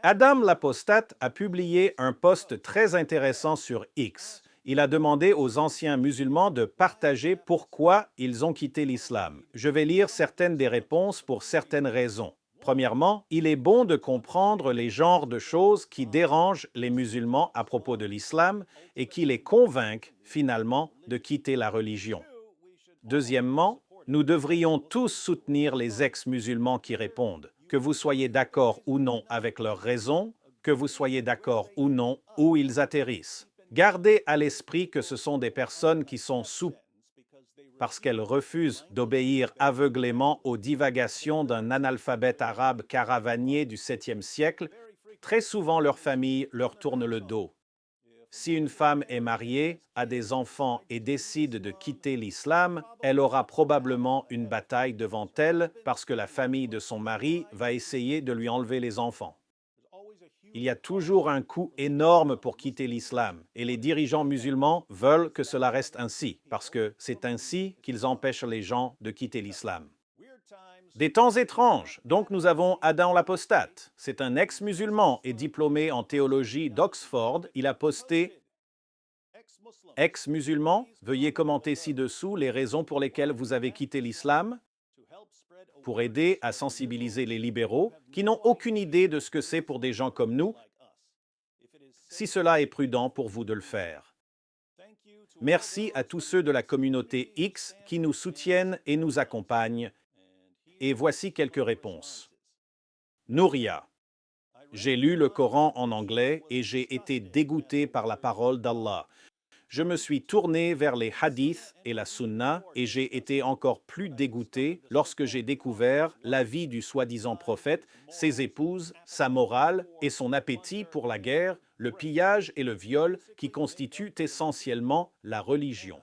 Adam l'apostate a publié un post très intéressant sur X. Il a demandé aux anciens musulmans de partager pourquoi ils ont quitté l'islam. Je vais lire certaines des réponses pour certaines raisons. Premièrement, il est bon de comprendre les genres de choses qui dérangent les musulmans à propos de l'islam et qui les convainquent finalement de quitter la religion. Deuxièmement, nous devrions tous soutenir les ex-musulmans qui répondent, que vous soyez d'accord ou non avec leurs raisons, que vous soyez d'accord ou non où ils atterrissent. Gardez à l'esprit que ce sont des personnes qui sont sous parce qu'elles refusent d'obéir aveuglément aux divagations d'un analphabète arabe caravanier du 7e siècle. Très souvent, leur famille leur tourne le dos. Si une femme est mariée, a des enfants et décide de quitter l'islam, elle aura probablement une bataille devant elle parce que la famille de son mari va essayer de lui enlever les enfants. Il y a toujours un coût énorme pour quitter l'islam et les dirigeants musulmans veulent que cela reste ainsi parce que c'est ainsi qu'ils empêchent les gens de quitter l'islam. Des temps étranges. Donc nous avons Adam l'apostate. C'est un ex-musulman et diplômé en théologie d'Oxford. Il a posté ex-musulman. Veuillez commenter ci-dessous les raisons pour lesquelles vous avez quitté l'islam pour aider à sensibiliser les libéraux qui n'ont aucune idée de ce que c'est pour des gens comme nous, si cela est prudent pour vous de le faire. Merci à tous ceux de la communauté X qui nous soutiennent et nous accompagnent. Et voici quelques réponses. Nouria. J'ai lu le Coran en anglais et j'ai été dégoûté par la parole d'Allah. Je me suis tourné vers les hadiths et la sunna et j'ai été encore plus dégoûté lorsque j'ai découvert la vie du soi-disant prophète, ses épouses, sa morale et son appétit pour la guerre, le pillage et le viol qui constituent essentiellement la religion.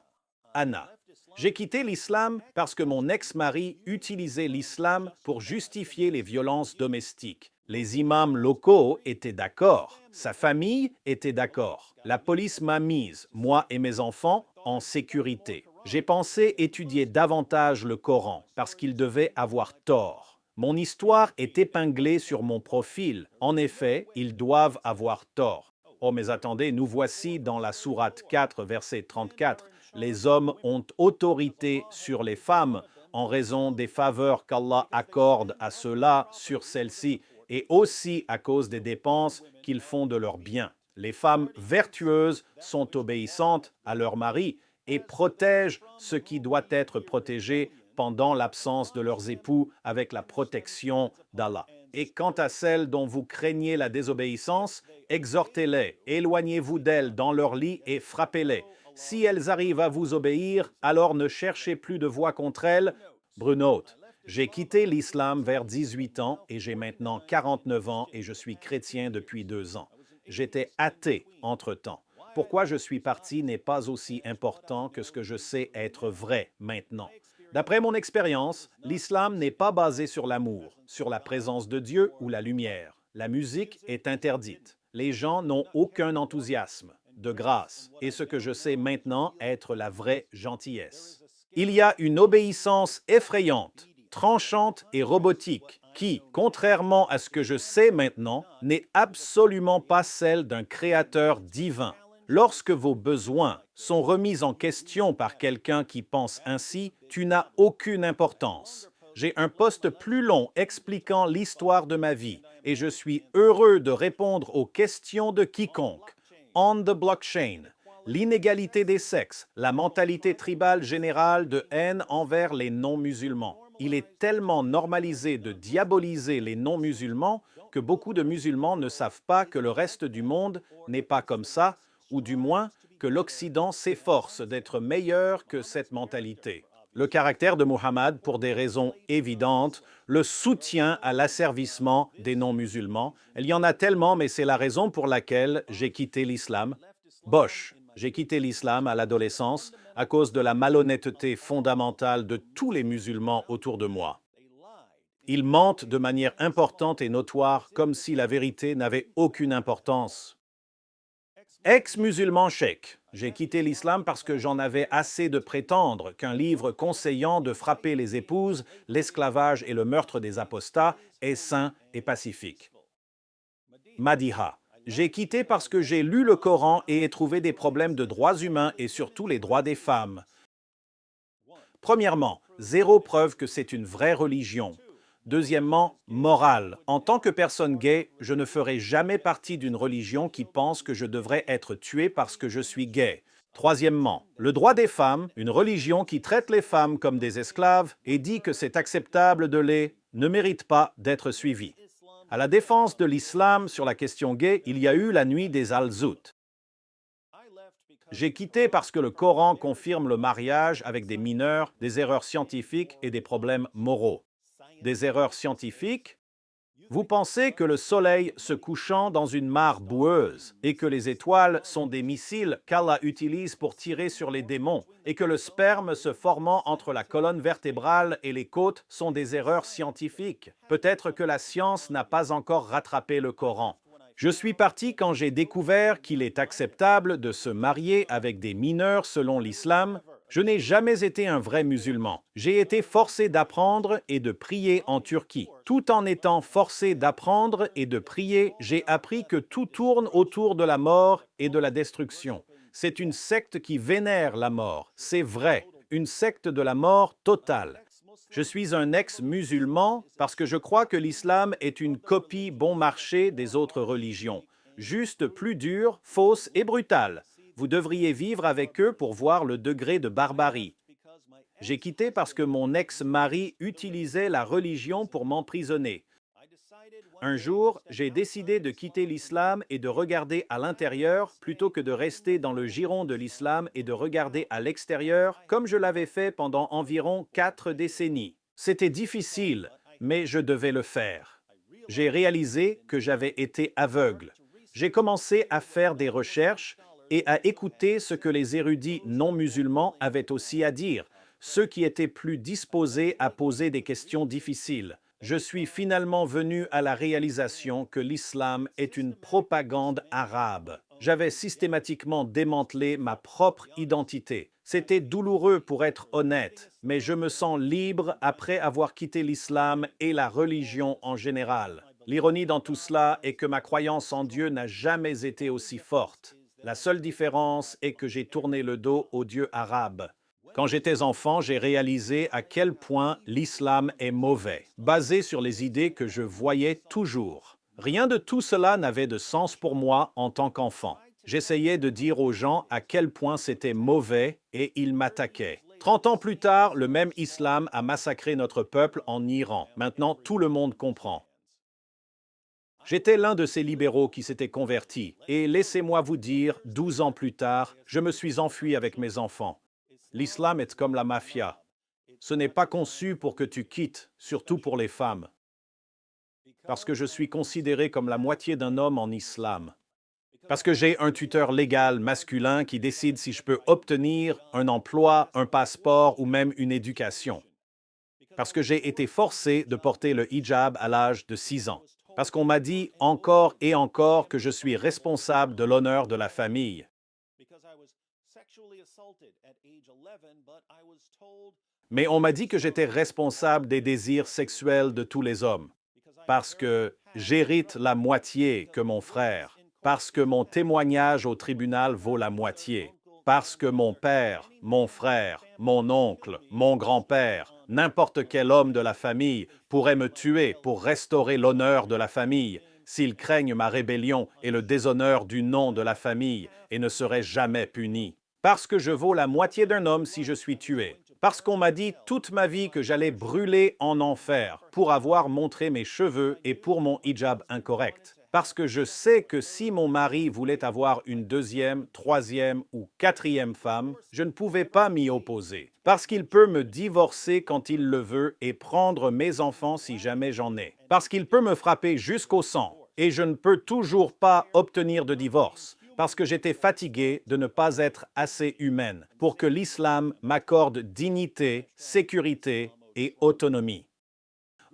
Anna. J'ai quitté l'islam parce que mon ex-mari utilisait l'islam pour justifier les violences domestiques. Les imams locaux étaient d'accord, sa famille était d'accord. La police m'a mise, moi et mes enfants, en sécurité. J'ai pensé étudier davantage le Coran parce qu'il devait avoir tort. Mon histoire est épinglée sur mon profil. En effet, ils doivent avoir tort. Oh mais attendez, nous voici dans la sourate 4, verset 34. Les hommes ont autorité sur les femmes en raison des faveurs qu'Allah accorde à ceux-là sur celles-ci et aussi à cause des dépenses qu'ils font de leurs biens. Les femmes vertueuses sont obéissantes à leur mari et protègent ce qui doit être protégé pendant l'absence de leurs époux avec la protection d'Allah. Et quant à celles dont vous craignez la désobéissance, exhortez-les, éloignez-vous d'elles dans leur lit et frappez-les. Si elles arrivent à vous obéir, alors ne cherchez plus de voix contre elles. Bruno, j'ai quitté l'islam vers 18 ans et j'ai maintenant 49 ans et je suis chrétien depuis 2 ans. J'étais athée entre-temps. Pourquoi je suis parti n'est pas aussi important que ce que je sais être vrai maintenant. D'après mon expérience, l'islam n'est pas basé sur l'amour, sur la présence de Dieu ou la lumière. La musique est interdite. Les gens n'ont aucun enthousiasme, de grâce, et ce que je sais maintenant être la vraie gentillesse. Il y a une obéissance effrayante, tranchante et robotique qui, contrairement à ce que je sais maintenant, n'est absolument pas celle d'un créateur divin. Lorsque vos besoins sont remis en question par quelqu'un qui pense ainsi, tu n'as aucune importance. J'ai un post plus long expliquant l'histoire de ma vie et je suis heureux de répondre aux questions de quiconque. On the blockchain, l'inégalité des sexes, la mentalité tribale générale de haine envers les non-musulmans. Il est tellement normalisé de diaboliser les non-musulmans que beaucoup de musulmans ne savent pas que le reste du monde n'est pas comme ça, ou du moins que l'Occident s'efforce d'être meilleur que cette mentalité. Le caractère de Muhammad, pour des raisons évidentes, le soutien à l'asservissement des non-musulmans. Il y en a tellement, mais c'est la raison pour laquelle j'ai quitté l'islam. Bosch, j'ai quitté l'islam à l'adolescence à cause de la malhonnêteté fondamentale de tous les musulmans autour de moi. Ils mentent de manière importante et notoire, comme si la vérité n'avait aucune importance. Ex-musulman cheikh, j'ai quitté l'islam parce que j'en avais assez de prétendre qu'un livre conseillant de frapper les épouses, l'esclavage et le meurtre des apostats est sain et pacifique. Madiha. J'ai quitté parce que j'ai lu le Coran et ai trouvé des problèmes de droits humains et surtout les droits des femmes. Premièrement, zéro preuve que c'est une vraie religion. Deuxièmement, morale. En tant que personne gay, je ne ferai jamais partie d'une religion qui pense que je devrais être tué parce que je suis gay. Troisièmement, le droit des femmes, une religion qui traite les femmes comme des esclaves et dit que c'est acceptable de les, ne mérite pas d'être suivie. À la défense de l'islam sur la question gay, il y a eu la nuit des Al-Zout. J'ai quitté parce que le Coran confirme le mariage avec des mineurs, des erreurs scientifiques et des problèmes moraux. Des erreurs scientifiques? Vous pensez que le soleil se couchant dans une mare boueuse et que les étoiles sont des missiles qu'Allah utilise pour tirer sur les démons et que le sperme se formant entre la colonne vertébrale et les côtes sont des erreurs scientifiques. Peut-être que la science n'a pas encore rattrapé le Coran. Je suis parti quand j'ai découvert qu'il est acceptable de se marier avec des mineurs selon l'islam. Je n'ai jamais été un vrai musulman. J'ai été forcé d'apprendre et de prier en Turquie. Tout en étant forcé d'apprendre et de prier, j'ai appris que tout tourne autour de la mort et de la destruction. C'est une secte qui vénère la mort. C'est vrai, une secte de la mort totale. Je suis un ex-musulman parce que je crois que l'islam est une copie bon marché des autres religions, juste plus dure, fausse et brutale. Vous devriez vivre avec eux pour voir le degré de barbarie. J'ai quitté parce que mon ex-mari utilisait la religion pour m'emprisonner. Un jour, j'ai décidé de quitter l'islam et de regarder à l'intérieur plutôt que de rester dans le giron de l'islam et de regarder à l'extérieur comme je l'avais fait pendant environ 4 décennies. C'était difficile, mais je devais le faire. J'ai réalisé que j'avais été aveugle. J'ai commencé à faire des recherches et à écouter ce que les érudits non musulmans avaient aussi à dire, ceux qui étaient plus disposés à poser des questions difficiles. Je suis finalement venu à la réalisation que l'islam est une propagande arabe. J'avais systématiquement démantelé ma propre identité. C'était douloureux pour être honnête, mais je me sens libre après avoir quitté l'islam et la religion en général. L'ironie dans tout cela est que ma croyance en Dieu n'a jamais été aussi forte. La seule différence est que j'ai tourné le dos aux dieux arabes. Quand j'étais enfant, j'ai réalisé à quel point l'islam est mauvais, basé sur les idées que je voyais toujours. Rien de tout cela n'avait de sens pour moi en tant qu'enfant. J'essayais de dire aux gens à quel point c'était mauvais et ils m'attaquaient. 30 ans plus tard, le même islam a massacré notre peuple en Iran. Maintenant, tout le monde comprend. J'étais l'un de ces libéraux qui s'étaient convertis, et laissez-moi vous dire, 12 ans plus tard, je me suis enfui avec mes enfants. L'islam est comme la mafia. Ce n'est pas conçu pour que tu quittes, surtout pour les femmes. Parce que je suis considéré comme la moitié d'un homme en islam. Parce que j'ai un tuteur légal masculin qui décide si je peux obtenir un emploi, un passeport ou même une éducation. Parce que j'ai été forcé de porter le hijab à l'âge de 6 ans. Parce qu'on m'a dit encore et encore que je suis responsable de l'honneur de la famille. Mais on m'a dit que j'étais responsable des désirs sexuels de tous les hommes, parce que j'hérite la moitié que mon frère, parce que mon témoignage au tribunal vaut la moitié, parce que mon père, mon frère, mon oncle, mon grand-père, n'importe quel homme de la famille pourrait me tuer pour restaurer l'honneur de la famille, s'ils craignent ma rébellion et le déshonneur du nom de la famille et ne seraient jamais punis. Parce que je vaux la moitié d'un homme si je suis tué. Parce qu'on m'a dit toute ma vie que j'allais brûler en enfer pour avoir montré mes cheveux et pour mon hijab incorrect. Parce que je sais que si mon mari voulait avoir une deuxième, troisième ou quatrième femme, je ne pouvais pas m'y opposer. Parce qu'il peut me divorcer quand il le veut et prendre mes enfants si jamais j'en ai. Parce qu'il peut me frapper jusqu'au sang et je ne peux toujours pas obtenir de divorce. Parce que j'étais fatigué de ne pas être assez humaine pour que l'islam m'accorde dignité, sécurité et autonomie.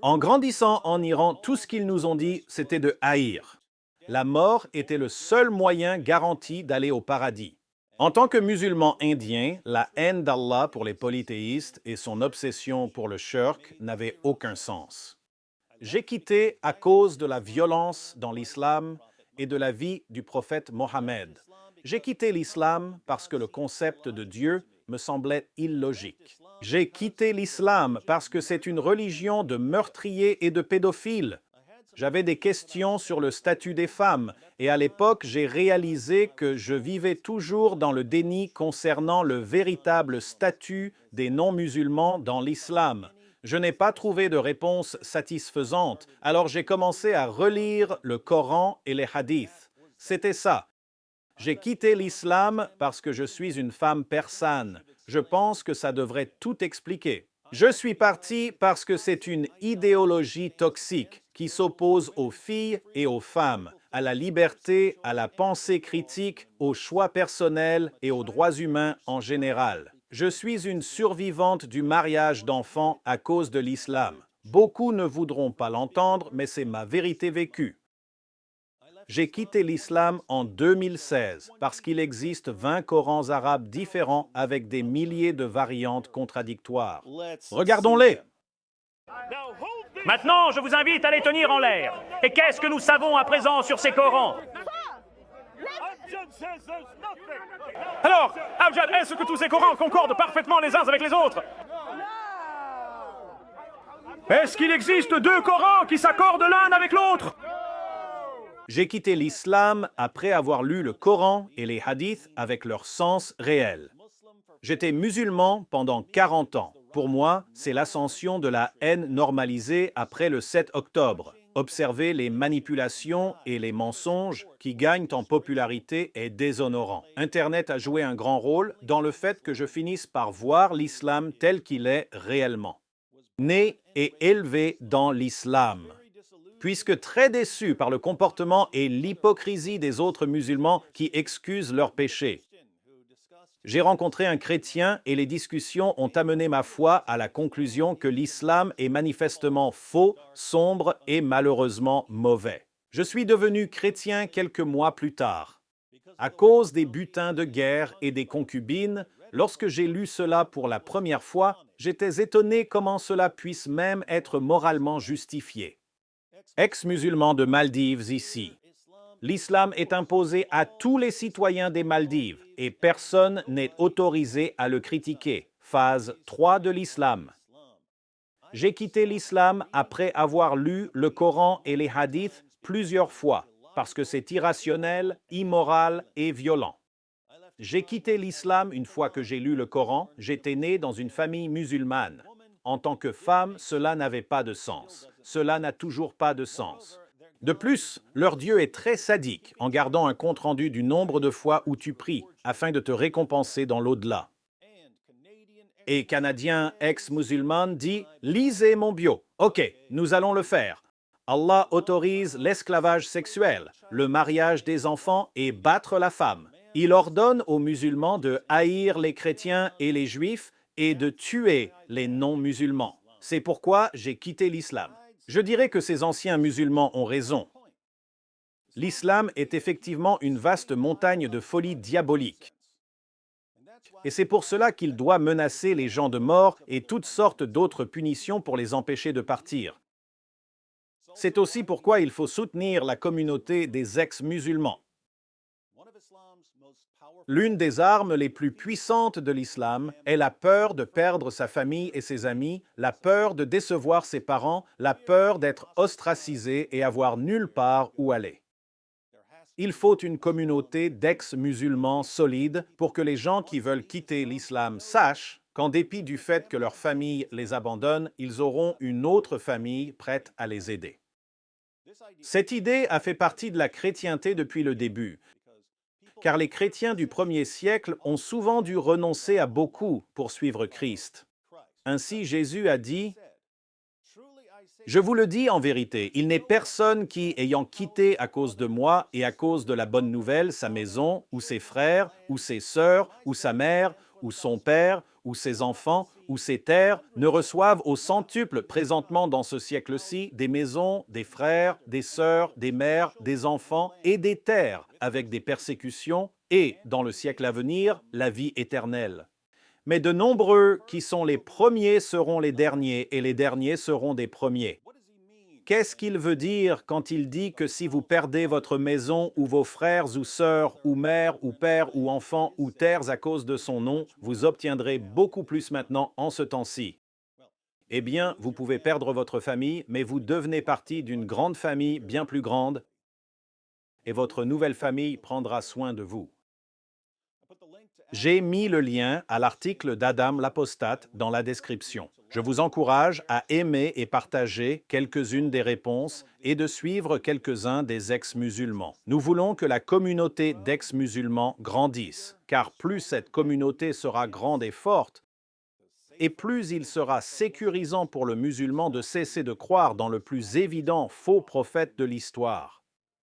En grandissant en Iran, tout ce qu'ils nous ont dit, c'était de haïr. La mort était le seul moyen garanti d'aller au paradis. En tant que musulman indien, la haine d'Allah pour les polythéistes et son obsession pour le shirk n'avaient aucun sens. J'ai quitté à cause de la violence dans l'islam et de la vie du prophète Mohammed. J'ai quitté l'islam parce que le concept de Dieu me semblait illogique. J'ai quitté l'islam parce que c'est une religion de meurtriers et de pédophiles. J'avais des questions sur le statut des femmes et à l'époque, j'ai réalisé que je vivais toujours dans le déni concernant le véritable statut des non-musulmans dans l'islam. Je n'ai pas trouvé de réponse satisfaisante, alors j'ai commencé à relire le Coran et les hadiths. C'était ça. J'ai quitté l'islam parce que je suis une femme persane. Je pense que ça devrait tout expliquer. Je suis parti parce que c'est une idéologie toxique qui s'oppose aux filles et aux femmes, à la liberté, à la pensée critique, aux choix personnels et aux droits humains en général. Je suis une survivante du mariage d'enfants à cause de l'islam. Beaucoup ne voudront pas l'entendre, mais c'est ma vérité vécue. J'ai quitté l'islam en 2016 parce qu'il existe 20 Corans arabes différents avec des milliers de variantes contradictoires. Regardons-les. Maintenant, je vous invite à les tenir en l'air. Et qu'est-ce que nous savons à présent sur ces Corans? Alors, Amjad, est-ce que tous ces Corans concordent parfaitement les uns avec les autres? Est-ce qu'il existe deux Corans qui s'accordent l'un avec l'autre? J'ai quitté l'islam après avoir lu le Coran et les hadiths avec leur sens réel. J'étais musulman pendant 40 ans. Pour moi, c'est l'ascension de la haine normalisée après le 7 octobre. Observer les manipulations et les mensonges qui gagnent en popularité est déshonorant. Internet a joué un grand rôle dans le fait que je finisse par voir l'islam tel qu'il est réellement. Né et élevé dans l'islam. Puisque très déçu par le comportement et l'hypocrisie des autres musulmans qui excusent leurs péchés. J'ai rencontré un chrétien et les discussions ont amené ma foi à la conclusion que l'islam est manifestement faux, sombre et malheureusement mauvais. Je suis devenu chrétien quelques mois plus tard. À cause des butins de guerre et des concubines, lorsque j'ai lu cela pour la première fois, j'étais étonné comment cela puisse même être moralement justifié. Ex-musulman de Maldives ici. L'islam est imposé à tous les citoyens des Maldives et personne n'est autorisé à le critiquer. Phase 3 de l'islam. J'ai quitté l'islam après avoir lu le Coran et les hadiths plusieurs fois parce que c'est irrationnel, immoral et violent. J'ai quitté l'islam une fois que j'ai lu le Coran. J'étais né dans une famille musulmane. En tant que femme, cela n'avait pas de sens. Cela n'a toujours pas de sens. De plus, leur Dieu est très sadique en gardant un compte-rendu du nombre de fois où tu pries afin de te récompenser dans l'au-delà. Et Canadien ex-musulman dit « Lisez mon bio. Ok, nous allons le faire. Allah autorise l'esclavage sexuel, le mariage des enfants et battre la femme. Il ordonne aux musulmans de haïr les chrétiens et les juifs et de tuer les non-musulmans. C'est pourquoi j'ai quitté l'islam. Je dirais que ces anciens musulmans ont raison. L'islam est effectivement une vaste montagne de folie diabolique. Et c'est pour cela qu'il doit menacer les gens de mort et toutes sortes d'autres punitions pour les empêcher de partir. C'est aussi pourquoi il faut soutenir la communauté des ex-musulmans. L'une des armes les plus puissantes de l'islam est la peur de perdre sa famille et ses amis, la peur de décevoir ses parents, la peur d'être ostracisé et avoir nulle part où aller. Il faut une communauté d'ex-musulmans solides pour que les gens qui veulent quitter l'islam sachent qu'en dépit du fait que leur famille les abandonne, ils auront une autre famille prête à les aider. Cette idée a fait partie de la chrétienté depuis le début, car les chrétiens du 1er siècle ont souvent dû renoncer à beaucoup pour suivre Christ. Ainsi, Jésus a dit « Je vous le dis en vérité, il n'est personne qui, ayant quitté à cause de moi et à cause de la bonne nouvelle sa maison, ou ses frères, ou ses sœurs, ou sa mère, ou son père, ou ses enfants, ou ses terres, ne reçoive au centuple présentement dans ce siècle-ci des maisons, des frères, des sœurs, des mères, des enfants et des terres, avec des persécutions, et, dans le siècle à venir, la vie éternelle. Mais de nombreux qui sont les premiers seront les derniers, et les derniers seront des premiers. » Qu'est-ce qu'il veut dire quand il dit que si vous perdez votre maison ou vos frères ou sœurs ou mères ou pères ou enfants ou terres à cause de son nom, vous obtiendrez beaucoup plus maintenant en ce temps-ci? Eh bien, vous pouvez perdre votre famille, mais vous devenez partie d'une grande famille bien plus grande et votre nouvelle famille prendra soin de vous. J'ai mis le lien à l'article d'Adam l'Apostate dans la description. Je vous encourage à aimer et partager quelques-unes des réponses et de suivre quelques-uns des ex-musulmans. Nous voulons que la communauté d'ex-musulmans grandisse, car plus cette communauté sera grande et forte, et plus il sera sécurisant pour le musulman de cesser de croire dans le plus évident faux prophète de l'histoire.